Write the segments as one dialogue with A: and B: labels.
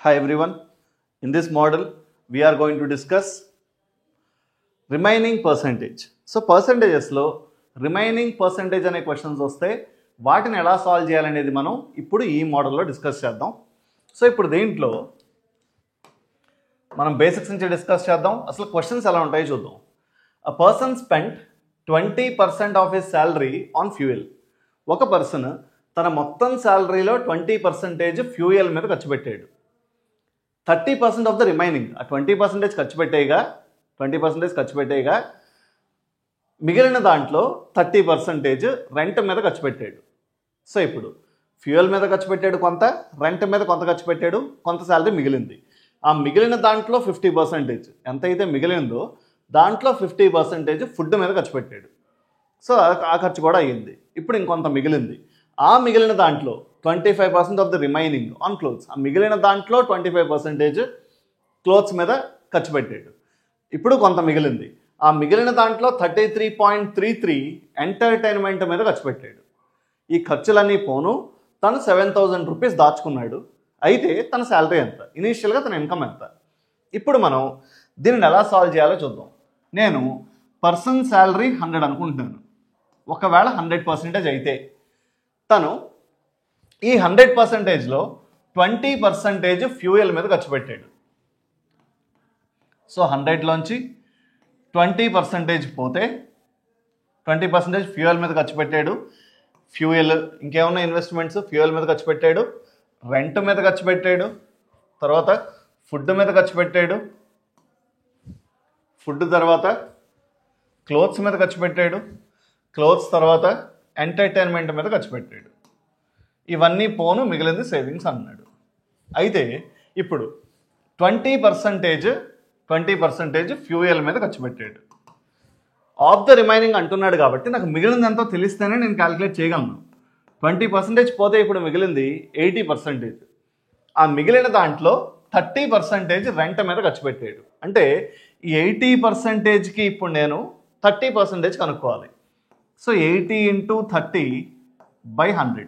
A: Hi everyone. In this model, we are going to discuss remaining percentage. So percentages లో remaining percentage అనే questions వస్తే వాటిని ఎలా solve చేయాలనేది మనం ఇప్పుడు ఈ మోడల్లో డిస్కస్ చేద్దాం. సో ఇప్పుడు దీంట్లో మనం బేసిక్స్ నుంచి డిస్కస్ చేద్దాం. అసలు క్వశ్చన్స్ ఎలా ఉంటాయో చూద్దాం. A person spent 20% of his salary on fuel. ఒక పర్సన్ తన మొత్తం శాలరీలో 20% ఫ్యూయల్ మీద ఖర్చు పెట్టాడు. 30% ఆఫ్ ద రిమైనింగ్, ఆ 20% ఖర్చు పెట్టేయగా మిగిలిన దాంట్లో 30% రెంట్ మీద ఖర్చు పెట్టాడు. సో ఇప్పుడు ఫ్యూయల్ మీద ఖర్చు పెట్టాడు కొంత, రెంట్ మీద కొంత ఖర్చు పెట్టాడు, కొంత శాలరీ మిగిలింది. ఆ మిగిలిన దాంట్లో 50% ఎంతైతే మిగిలిందో దాంట్లో 50% ఫుడ్ మీద ఖర్చు పెట్టాడు. సో ఆ ఖర్చు కూడా అయ్యింది. ఇప్పుడు ఇంకొంత మిగిలింది. ఆ మిగిలిన దాంట్లో 25% of the remaining on clothes, ఆ మిగిలిన దాంట్లో 25% క్లోత్స్ మీద ఖర్చు పెట్టాడు. ఇప్పుడు కొంత మిగిలింది. ఆ మిగిలిన దాంట్లో 33.33 ఎంటర్టైన్మెంట్ మీద ఖర్చు పెట్టాడు. ఈ ఖర్చులన్నీ పోను తను 7,000 రూపీస్ దాచుకున్నాడు. అయితే తన శాలరీ ఎంత, ఇనీషియల్గా తన ఇన్కమ్ ఎంత. ఇప్పుడు మనం దీనిని ఎలా సాల్వ్ చేయాలో చూద్దాం. నేను పర్సన్ శాలరీ 100 అనుకుంటున్నాను. ఒకవేళ 100% అయితే తను ఈ 100%లో 20% ఫ్యూయల్ మీద ఖర్చు పెట్టాడు. సో 100లోంచి 20% పోతే 20% ఫ్యూయల్ మీద ఖర్చు పెట్టాడు. ఫ్యూయల్ ఇంకేమన్నా ఇన్వెస్ట్మెంట్స్, ఫ్యూయల్ మీద ఖర్చు పెట్టాడు, రెంట్ మీద ఖర్చు పెట్టాడు, తర్వాత ఫుడ్ మీద ఖర్చు పెట్టాడు, ఫుడ్ తర్వాత క్లోత్స్ మీద ఖర్చు పెట్టాడు, క్లోత్స్ తర్వాత ఎంటర్టైన్మెంట్ మీద ఖర్చు పెట్టాడు. ఇవన్నీ పోను మిగిలింది సేవింగ్స్ అన్నాడు. అయితే ఇప్పుడు 20% ఫ్యూయల్ మీద ఖర్చు పెట్టాడు. ఆఫ్ ద రిమైనింగ్ అంటున్నాడు కాబట్టి నాకు మిగిలింది ఎంతో తెలిస్తేనే నేను క్యాలిక్యులేట్ చేయగలను. 20% పోతే ఇప్పుడు మిగిలింది 80%. ఆ మిగిలిన దాంట్లో 30% రెంట్ మీద ఖర్చు పెట్టాడు. అంటే ఈ 80%కి ఇప్పుడు నేను 30% కనుక్కోవాలి. సో 80 × 30/100,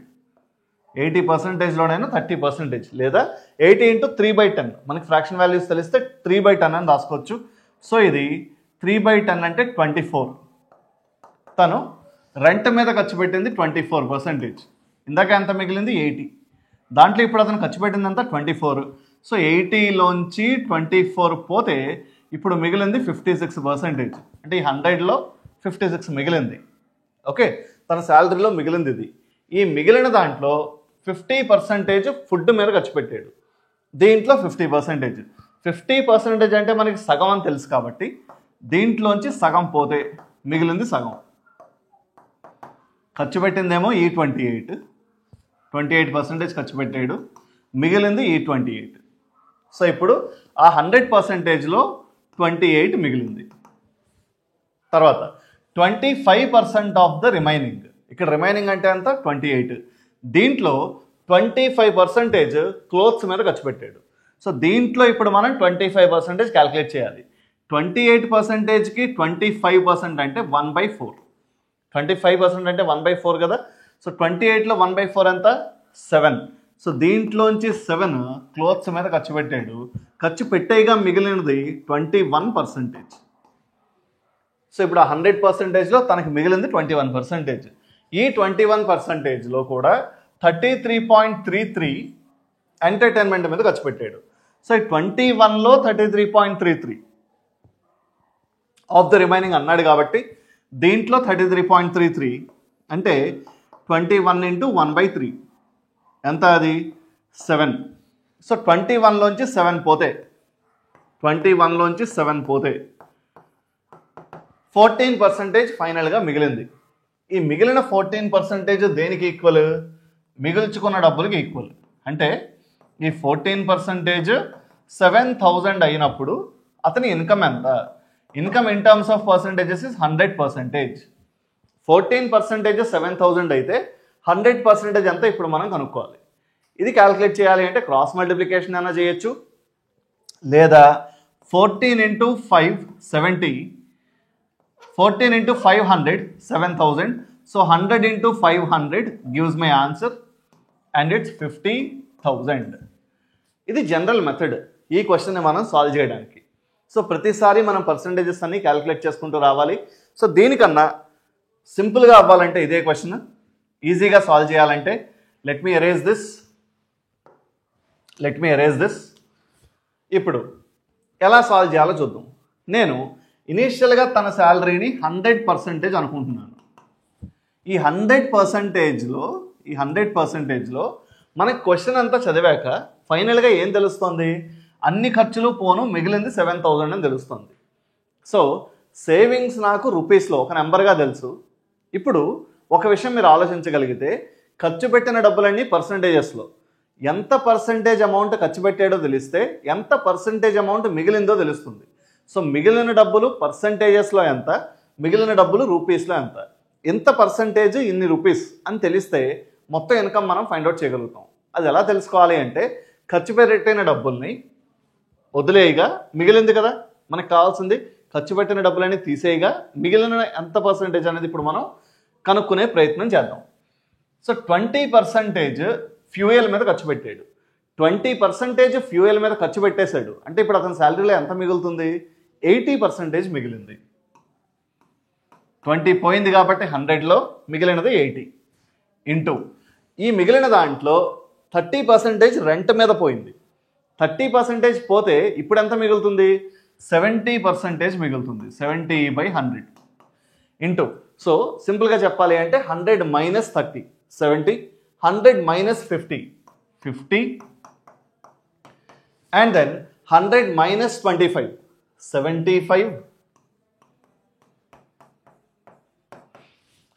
A: 80%లోనైనా 30% లేదా 80 × 3/10. మనకి ఫ్రాక్షన్ వాల్యూస్ తెలిస్తే 3/10 అని రాసుకోవచ్చు. సో ఇది 3/10 అంటే 24. తను రెంట్ మీద ఖర్చు పెట్టింది 24%. ఇందాక ఎంత మిగిలింది 80. దాంట్లో ఇప్పుడు అతను ఖర్చు పెట్టిందంతా 24. సో 80లోంచి 24 పోతే ఇప్పుడు మిగిలింది 56%. అంటే ఈ 100లో 56 మిగిలింది. ఓకే, తన శాలరీలో మిగిలింది ఇది. ఈ మిగిలిన దాంట్లో 50% ఫుడ్ మీద ఖర్చు పెట్టాడు. దీంట్లో 50% అంటే మనకి సగం అని తెలుసు కాబట్టి దీంట్లోంచి సగం పోతే మిగిలింది సగం. ఖర్చు పెట్టిందేమో ఈ 28% ఖర్చు పెట్టాడు, మిగిలింది ఈ 28. సో ఇప్పుడు ఆ 100%లో 28 మిగిలింది. తర్వాత 25% ఆఫ్ ద రిమైనింగ్, ఇక్కడ రిమైనింగ్ అంటే అంత 28. దీంట్లో 25% క్లోత్స్ మీద ఖర్చు పెట్టాడు. సో దీంట్లో ఇప్పుడు మనం 25% క్యాలిక్యులేట్ చేయాలి. 28%కి 25% అంటే 1/4. 25% అంటే 1/4 కదా. సో 28లో 1/4 ఎంత, 7. సో దీంట్లోంచి 7 క్లోత్స్ మీద ఖర్చు పెట్టాడు. ఖర్చు పెట్టేగా మిగిలినది 21%. సో ఇప్పుడు ఆ 100%లో తనకి మిగిలింది 21%. ఈ 21%లో కూడా 33.33 ఎంటర్టైన్మెంట్ మీద ఖర్చు పెట్టాడు. సో 21లో 33.33 ఆఫ్ ద రిమైనింగ్ అన్నాడు కాబట్టి దీంట్లో 33.33 అంటే 21 × 1/3 ఎంత, అది 7. సో 21లోంచి 7 పోతే 14% ఫైనల్గా మిగిలింది. ఈ మిగిలిన 14% దేనికి ఈక్వల్, మిగుల్చుకున్న డబ్బులకి ఈక్వల్. అంటే ఈ 14% 7,000 అయినప్పుడు అతని ఇన్కమ్ ఎంత, income in terms of percentages is 100%. 14% 7,000 అయితే 100% ఎంత ఇప్పుడు మనం కనుక్కోవాలి. ఇది క్యాలిక్యులేట్ చేయాలి అంటే క్రాస్ మల్టిప్లికేషన్ అయినా చేయొచ్చు, లేదా 14 × 5 70, 14 × 500 7,000. So 100 × 500 gives my answer and it's 50,000. ఇది జనరల్ మెథడ్ ఈ క్వశ్చన్ని మనం సాల్వ్ చేయడానికి. సో ప్రతిసారి మనం పర్సంటేజెస్ అన్ని క్యాలిక్యులేట్ చేసుకుంటూ రావాలి. సో దీనికన్నా సింపుల్గా అవ్వాలంటే ఇదే క్వశ్చన్, ఈజీగా సాల్వ్ చేయాలంటే లెట్ మీ ఎరేజ్ దిస్. ఇప్పుడు ఎలా సాల్వ్ చేయాలో చూద్దాం. నేను ఇనీషియల్గా తన శాలరీని 100% అనుకుంటున్నాను. ఈ 100%లో మనకి క్వశ్చన్ అంతా చదివాక ఫైనల్గా ఏం తెలుస్తుంది, అన్ని ఖర్చులు పోను మిగిలింది 7,000 అని తెలుస్తుంది. సో సేవింగ్స్ నాకు రూపీస్లో ఒక నెంబర్గా తెలుసు. ఇప్పుడు ఒక విషయం మీరు ఆలోచించగలిగితే ఖర్చు పెట్టిన డబ్బులన్నీ పర్సంటేజెస్లో, ఎంత పర్సంటేజ్ అమౌంట్ ఖర్చు పెట్టాడో తెలిస్తే ఎంత పర్సంటేజ్ అమౌంట్ మిగిలిందో తెలుస్తుంది. సో మిగిలిన డబ్బులు పర్సంటేజెస్లో ఎంత, మిగిలిన డబ్బులు రూపీస్లో ఎంత, ఎంత పర్సంటేజ్ ఇన్ని రూపీస్ అని తెలిస్తే మొత్తం ఇన్కమ్ మనం ఫైండ్ అవుట్ చేయగలుగుతాం. అది ఎలా తెలుసుకోవాలి అంటే ఖర్చు పెట్టిన డబ్బుల్ని వదిలేయగా మిగిలింది కదా మనకు కావాల్సింది, ఖర్చు పెట్టిన డబ్బులన్నీ తీసేయగా మిగిలిన ఎంత పర్సంటేజ్ అనేది ఇప్పుడు మనం కనుక్కునే ప్రయత్నం చేద్దాం. సో 20% ఫ్యూయల్ మీద ఖర్చు పెట్టాడు. 20% ఫ్యూయల్ మీద ఖర్చు పెట్టేశాడు అంటే ఇప్పుడు అతని శాలరీలో ఎంత మిగులుతుంది, 80% మిగిలింది. 20 పోయింది కాబట్టి 100లో మిగిలినది 80 ఇంటూ ఈ మిగిలిన దాంట్లో 30% రెంట్ మీద పోయింది. 30% పోతే ఇప్పుడు ఎంత మిగులుతుంది, 70% మిగులుతుంది. 70/100 ఇంటూ, సో సింపుల్గా చెప్పాలి అంటే 100 - 30 70, 100 - 50 50, and then 100 - 25 75,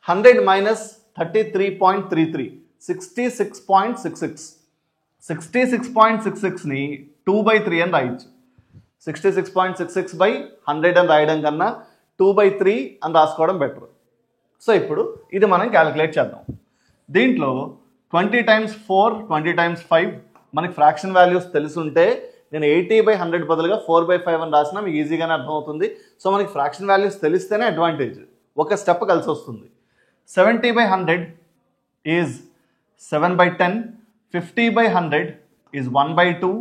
A: 100 - 33.33 66.66. 66.66ని 2/3 అని రాయొచ్చు. 66.66/100 అని రాయడం కన్నా 2/3 అని రాసుకోవడం బెటర్. సో ఇప్పుడు ఇది మనం క్యాలిక్యులేట్ చేద్దాం. దీంట్లో 20 × 4 20 × 5 మనకి ఫ్రాక్షన్ వాల్యూస్ తెలుసుంటే నేను 80/100 బదులుగా 4/5 అని రాసినా మీకు ఈజీగానే అర్థమవుతుంది. సో మనకి ఫ్రాక్షన్ వాల్యూస్ తెలిస్తేనే అడ్వాంటేజ్, ఒక స్టెప్ కలిసి వస్తుంది. 70/100 is 7/10, 50/100 is 1/2,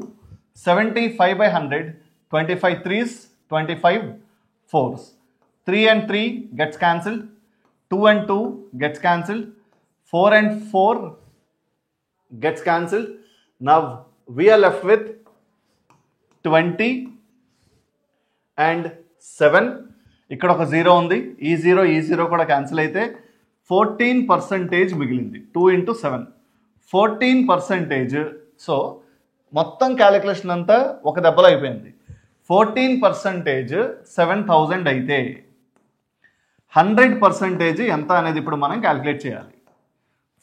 A: 75/100 25 3s 25 4s, 3 and 3 gets cancelled, 2 and 2 gets cancelled, 4 and 4 gets cancelled. Now we are left with 20 and 7. ఇక్కడ ఒక 0 ఉంది, ఈ 0 కూడా క్యాన్సిల్ అయితే 14% మిగిలింది. 2 × 7 14%. సో మొత్తం క్యాలిక్యులేషన్ అంతా ఒక దెబ్బలో అయిపోయింది. 14% 7,000 అయితే 100% ఎంత అనేది ఇప్పుడు మనం క్యాలిక్యులేట్ చేయాలి.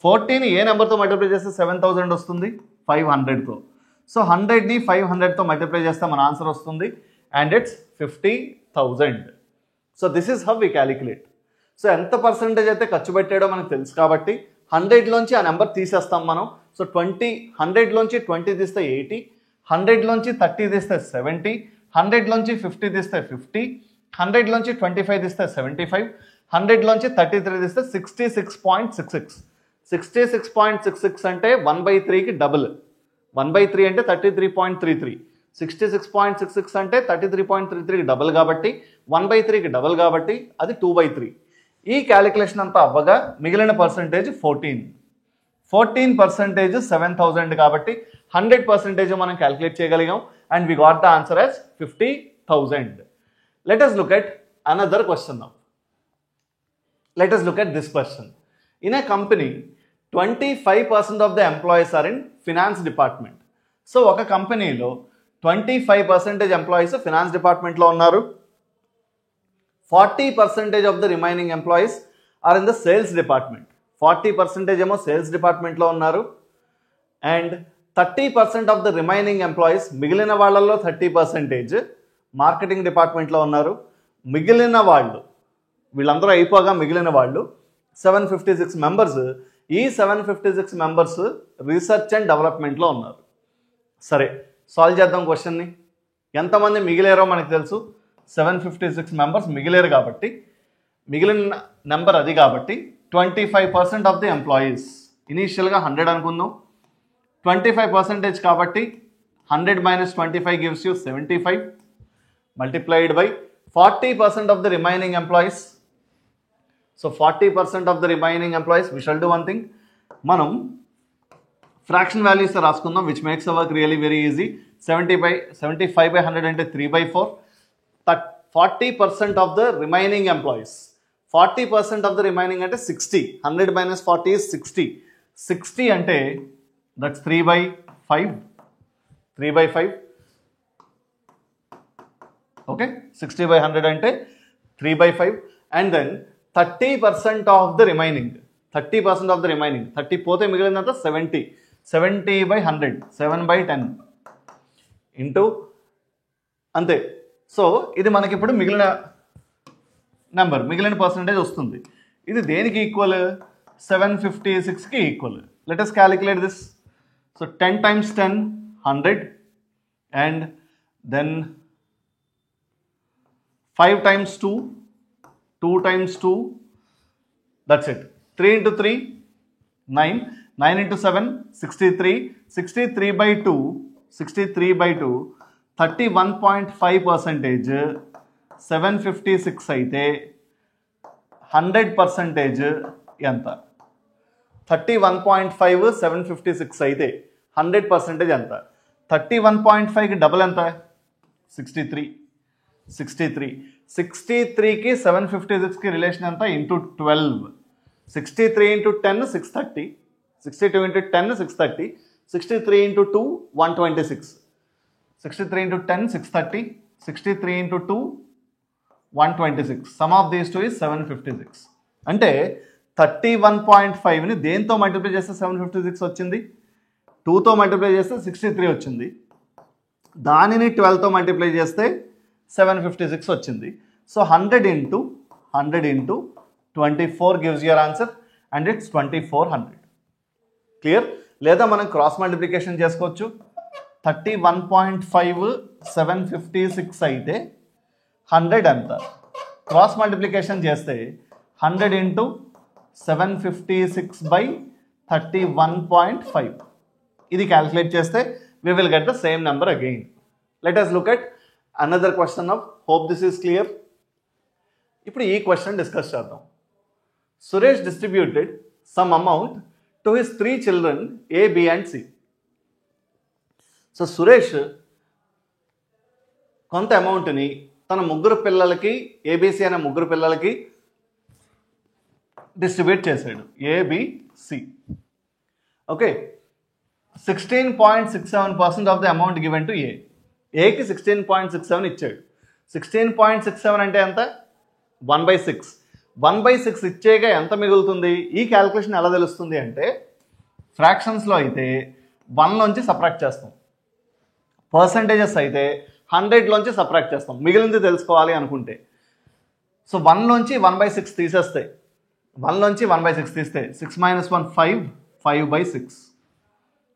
A: 14 ఏ నెంబర్తో మల్టిప్లై చేస్తే 7,000 వస్తుంది, 500తో. సో 100ని 500తో మల్టిప్లై చేస్తే మన ఆన్సర్ వస్తుంది and it's 50,000. So this is how we calculate. సో ఎంత పర్సంటేజ్ అయితే ఖర్చు పెట్టాడో మనకు తెలుసు కాబట్టి 100లోంచి ఆ నెంబర్ తీసేస్తాం మనం. సో 100లోంచి 20 తీస్తే 80, 100లోంచి 30 తీస్తే 70, 100లోంచి 50 తీస్తే 50, 100లోంచి 25 తీస్తే 75, 100లోంచి 33 తీస్తే 66.66. 66.66 అంటే 1/3కి డబుల్. 1/3 అంటే 33.33. 66.66 అంటే 33.33కి డబుల్ కాబట్టి 1/3కి డబుల్ కాబట్టి అది 2/3. ఈ క్యాలిక్యులేషన్ అంతా అవ్వగా మిగిలిన పర్సంటేజ్ 14. 14% 7,000 కాబట్టి 100% మనం క్యాలిక్యులేట్ చేయగలిగాం and we got the answer as 50,000. Let us look at another question now. Let us look at this question. In a company, 25% of the employees are in finance department. So ఒక కంపెనీలో 25% employees finance డిపార్ట్మెంట్లో ఉన్నారు. 40% of the remaining employees are in the sales department. 40% ఏమో sales డిపార్ట్మెంట్లో ఉన్నారు and 30% of the remaining employees, మిగిలిన వాళ్ళల్లో 30% marketing డిపార్ట్మెంట్లో ఉన్నారు. మిగిలిన వాళ్ళు వీళ్ళందరూ అయిపోగా మిగిలిన వాళ్ళు 756 మెంబర్స్. ఈ 756 మెంబర్స్ రీసెర్చ్ అండ్ డెవలప్మెంట్లో ఉన్నారు. సరే సాల్వ్ చేద్దాం క్వశ్చన్ని. ఎంతమంది మిగిలేరో మనకు తెలుసు, 756 మెంబర్స్ మిగిలేరు కాబట్టి మిగిలిన నెంబర్ అది కాబట్టి 25% ఆఫ్ ది ఎంప్లాయీస్. ఇనీషియల్గా 100 అనుకుందాం, 25% కాబట్టి 100 minus 25 gives you 75 multiplied by 40% of the remaining employees. So 40% of the remaining employees, we shall do one thing. Manam fraction values rasukundam, which makes our work really very easy. 75 by 100 ante 3 by 4. 40% of the remaining employees. 40% of the remaining ante 60. 100 minus 40 is 60. 60 ante that's 3 by 5. 3 by 5. Okay, 60 by 100 ante 3 by 5. And then 30% of the remaining. 30% of the remaining. 30 పోతే మిగిలినంత 70. 70 by 100. 7 by 10. Into అంతే. So ఇది మనకి ఇప్పుడు మిగిలిన number, మిగిలిన percentage వస్తుంది. ఇది దేనికి ఈక్వల్? 756కి equal. Let us calculate this. So 10 times 10, 100. And then 5 times 2, 2 times 2, that's it. 3 into 3, 9. 9 into 7, 63. 63 by 2, 63 by 2, 31.5%. 756 అయితే 100% ఎంత? 31.5 756 అయితే 100% ఎంత? 31.5కి డబుల్ ఎంత? 63. 63కి 756కి రిలేషన్ ఎంత? Into 12. 63 into 10 630. 62 into 10 630. 63 into 2 126. 63 into 10 630. 63 into 2 126. Sum of these two is 756. అంటే 31.5ని దేంతో multiply చేస్తే 756 వచ్చింది? 2తో మల్టిప్లై చేస్తే 63 వచ్చింది. దానిని 12తో మల్టిప్లై చేస్తే 756 వచ్చింది. So 100 into 24 gives your answer and it's 2400. Clear? లేదా మనం క్రాస్ మల్టిప్లికేషన్ చేసుకోవచ్చు. 31.5 756 అయితే 100 ఎంత? క్రాస్ మల్టిప్లికేషన్ చేస్తే 100 into 756 by 31.5. ఇది క్యాలిక్యులేట్ చేస్తే we will get the same number again. Let us look at another question of, hope this is clear. ఇప్పుడు ఈ క్వశ్చన్ డిస్కస్ చేద్దాం. Suresh distributed some amount to his 3 children A, B and C. So Suresh కొంత అమౌంట్ని తన ముగ్గురు పిల్లలకి, ABC అనే ముగ్గురు పిల్లలకి డిస్ట్రిబ్యూట్ చేశాడు. ABC. Okay, 16.67% of the amount given to A. ఏకి 16.67 ఇచ్చాడు. 16.67 అంటే ఎంత? 1/6. 1/6 ఇచ్చేగా ఎంత మిగులుతుంది? ఈ క్యాలిక్యులేషన్ ఎలా తెలుస్తుంది అంటే, ఫ్రాక్షన్స్లో అయితే 1లోంచి సబ్ట్రాక్ట్ చేస్తాం, పర్సంటేజెస్ అయితే 100లోంచి సబ్ట్రాక్ట్ చేస్తాం. మిగిలింది తెలుసుకోవాలి అనుకుంటే సో 1లోంచి 1/6 తీసేస్తే, 1లోంచి 1/6 తీస్తే 6 - 1 5, 5/6.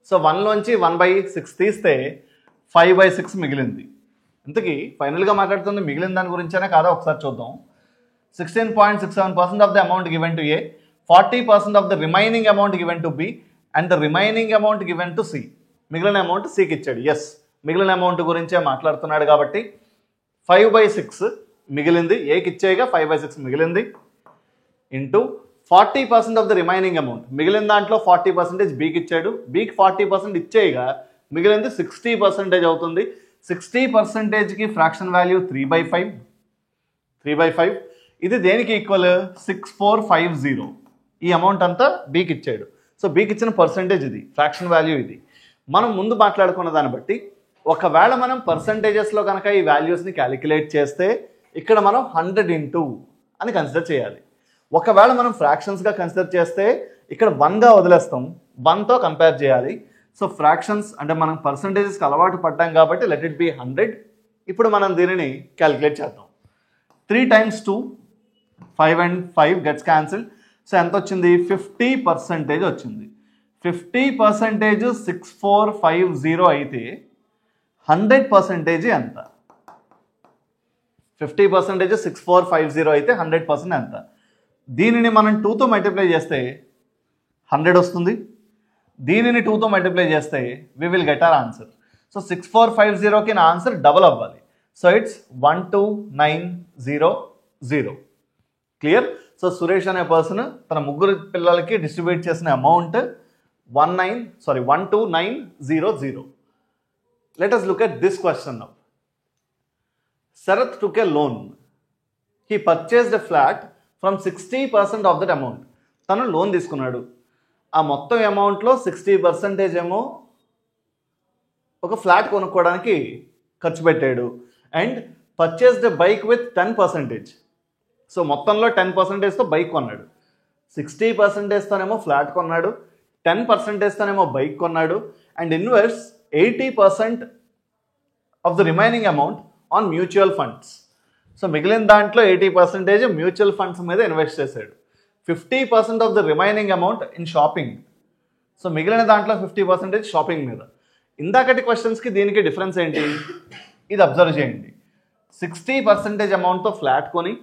A: సో 1లోంచి 1/6 తీస్తే 5/6 మిగిలింది. ఇంతకీ ఫైనల్గా మాట్లాడుతుంది మిగిలిన దాని గురించేనే కాదా ఒకసారి చూద్దాం. 16.67% of the amount given to A, 40% of the remaining amount given to B and the remaining amount given to C. మిగిలిన అమౌంట్ సికి ఇచ్చాడు. ఎస్, మిగిలిన అమౌంట్ గురించే మాట్లాడుతున్నాడు కాబట్టి 5/6 మిగిలింది, ఏకి ఇచ్చేయగా 5/6 మిగిలింది, into 40% of the remaining amount, మిగిలిన దాంట్లో 40% బీకి ఇచ్చాడు, బీకి 40% ఇచ్చేయగా మిగిలింది 60% అవుతుంది. 60%కి ఫ్రాక్షన్ వాల్యూ 3/5. 3/5 ఇది దేనికి ఈక్వల్? 6450. ఈ అమౌంట్ అంతా బీకి ఇచ్చాడు. సో బీకి ఇచ్చిన పర్సంటేజ్ ఇది, ఫ్రాక్షన్ వాల్యూ ఇది. మనం ముందు మాట్లాడుకున్న దాన్ని బట్టి ఒకవేళ మనం పర్సంటేజెస్లో కనుక ఈ వాల్యూస్ని క్యాలిక్యులేట్ చేస్తే ఇక్కడ మనం 100 into అని కన్సిడర్ చేయాలి. ఒకవేళ మనం ఫ్రాక్షన్స్గా కన్సిడర్ చేస్తే ఇక్కడ 1గా వదిలేస్తాం, 1తో కంపేర్ చేయాలి. సో ఫ్రాక్షన్స్ అంటే మనం పర్సంటేజెస్కి అలవాటు పడ్డాం కాబట్టి లెట్ ఇట్ బి 100. ఇప్పుడు మనం దీనిని క్యాలిక్యులేట్ చేద్దాం. 3 times 2, 5 and 5 gets cancelled. So ఎంత వచ్చింది? 50% వచ్చింది. 50% 6450 అయితే 100% ఎంత? 50% 6450 అయితే 100% ఎంత? దీనిని మనం 2తో మల్టిప్లై చేస్తే 100 వస్తుంది. దీనిని 2తో మల్టిప్లై చేస్తే we will get our answer. So 6450కి నా ఆన్సర్ డబల్ అవ్వాలి. So it's 12900. Clear? So Suresh అనే పర్సన్ తన ముగ్గురు పిల్లలకి డిస్ట్రిబ్యూట్ చేసిన amount 12900. Let us look at this question now. Sarath took a loan. He purchased a flat from 60% of that amount. తను loan తీసుకున్నాడు. ఆ మొత్తం అమౌంట్లో 60% ఏమో ఒక ఫ్లాట్ కొనుక్కోవడానికి ఖర్చు పెట్టాడు. And purchased a bike with 10%. So మొత్తంలో 10%తో బైక్ కొన్నాడు. 60%తోనేమో ఫ్లాట్ కొన్నాడు, 10%తోనేమో బైక్ కొన్నాడు. And invest 80% of the remaining amount on mutual funds. So మిగిలిన దాంట్లో 80% మ్యూచువల్ ఫండ్స్ మీద ఇన్వెస్ట్ చేశాడు. 50% of the remaining amount in shopping. So మిగిలిన దాంట్లో 50% షాపింగ్ మీద. ఇందాకటి క్వశ్చన్స్కి దీనికి డిఫరెన్స్ ఏంటి? ఇది అబ్జర్వ్ చేయండి. 60% అమౌంట్తో ఫ్లాట్ కొని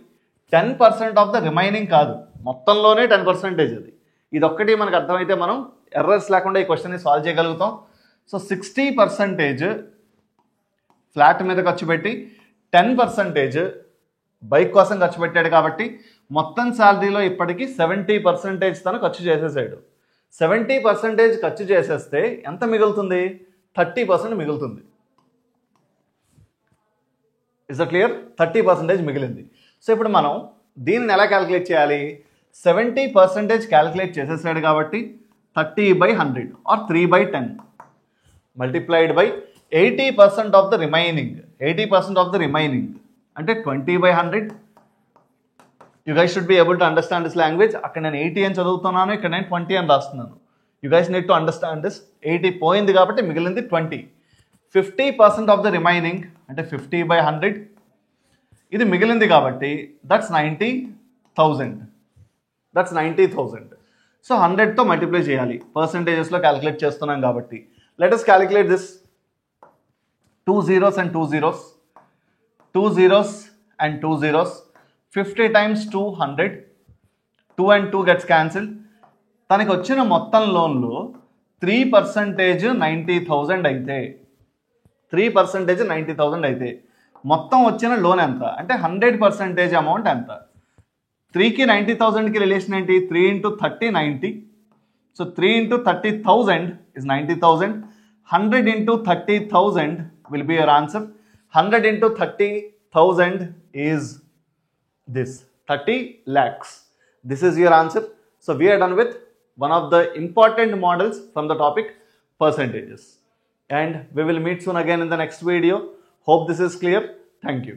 A: 10% ఆఫ్ ద రిమైనింగ్ కాదు, మొత్తంలోనే 10% అది. ఇది ఒక్కటి మనకు అర్థమైతే మనం ఎర్రర్స్ లేకుండా ఈ క్వశ్చన్ని సాల్వ్ చేయగలుగుతాం. సో 60% ఫ్లాట్ మీద ఖర్చు పెట్టి 10% బైక్ కోసం ఖర్చు పెట్టాడు కాబట్టి మొత్తం శాలరీలో ఇప్పటికీ 70% తను ఖర్చు చేసేసాడు. 70% ఖర్చు చేసేస్తే ఎంత మిగులుతుంది? 30% మిగులుతుంది. Is that clear? 30% మిగిలింది. సో ఇప్పుడు మనం దీన్ని ఎలా క్యాలిక్యులేట్ చేయాలి? 70% క్యాలిక్యులేట్ చేసేసాడు కాబట్టి 30/100 are 3/10 multiplied by 80% of the remaining. 80% of the remaining అంటే 20/100. You guys should be able to understand this language. అక్కడ నేను 80 అని చదువుతున్నాను, ఇక్కడ నేను 20 అని రాస్తున్నాను. You guys need to understand this. 80 పోయింది కాబట్టి మిగిలింది 20. 50% of the remaining అంటే 50/100. ఇది మిగిలింది కాబట్టి దట్స్ 90,000. దట్స్ 90,000. సో 100తో మల్టిప్లై చేయాలి. పర్సంటేజెస్లో క్యాలిక్యులేట్ చేస్తున్నాం కాబట్టి. Let us calculate this. 2 zeros and 2 zeros. 2 zeros and 2 zeros. 50 times 2, 100. 2 and 2 gets cancelled. తనకి వచ్చిన మొత్తం లోన్లో 3% 90,000 అయితే 3% 90,000 అయితే మొత్తం వచ్చిన లోన్ ఎంత అంటే 100% అమౌంట్ ఎంత? 3కి 90,000కి రిలేషన్ ఏంటి? 3 into 30 90. So 3 into 30,000 is 90,000. 100 into 30,000 will be your answer. 100 into 30,000 is this 30 lakhs. This is your answer. So we are done with one of the important models from the topic percentages. And we will meet soon again in the next video. Hope this is clear. Thank you.